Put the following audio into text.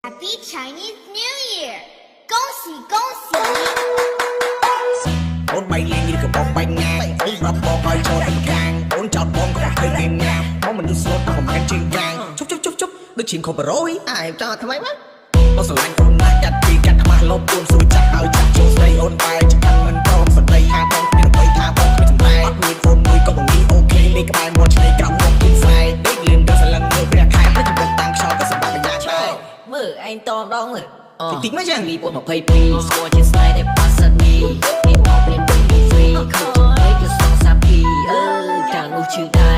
Happy Chinese New Year 恭喜恭喜អូនបីលេងនេះក៏បងបាញ់ណាអូនប្រាប់បងឲ្យចូលទៅខាងអូនចោតបងក៏ឃើញគេញ៉ាំបងមនុស្សស្លូតក៏មិនមែនជាងយ៉ាងជប់ដូចឈាមខុបរយអាយចោតថ្មីមកអូនស្រឡាញ់ខ្លួនណាស់កាត់ពីកាត់ខ្មាស់លបពួនសួរចាក់ឲ្យចាក់ចូលស្ដីអូនបែរចង្កាំមិនព្រមស្ដីថាបងមានអ្វីថាបងគ្មានចម្លែកអត់មានអូនមួយក៏បងនេះអូខេលេខក្បែរមាត់ឆ្នៃក្រំមកពីស្លែដេកលឿនដល់សលឹងមើលព្រះខែប្រចាំតាំងខ្យល់ក៏សម្បត្តិយ៉ាងដែរមើលឯងតម្ដងមើលតិចមកយ៉ាង2022ស្គាល់ជាស្នេហ៍ដែលប៉ាសានីនេះមកមានពីហ្វ្រីខូចអីក៏សងសាពីកាលនោះឈឺដែរ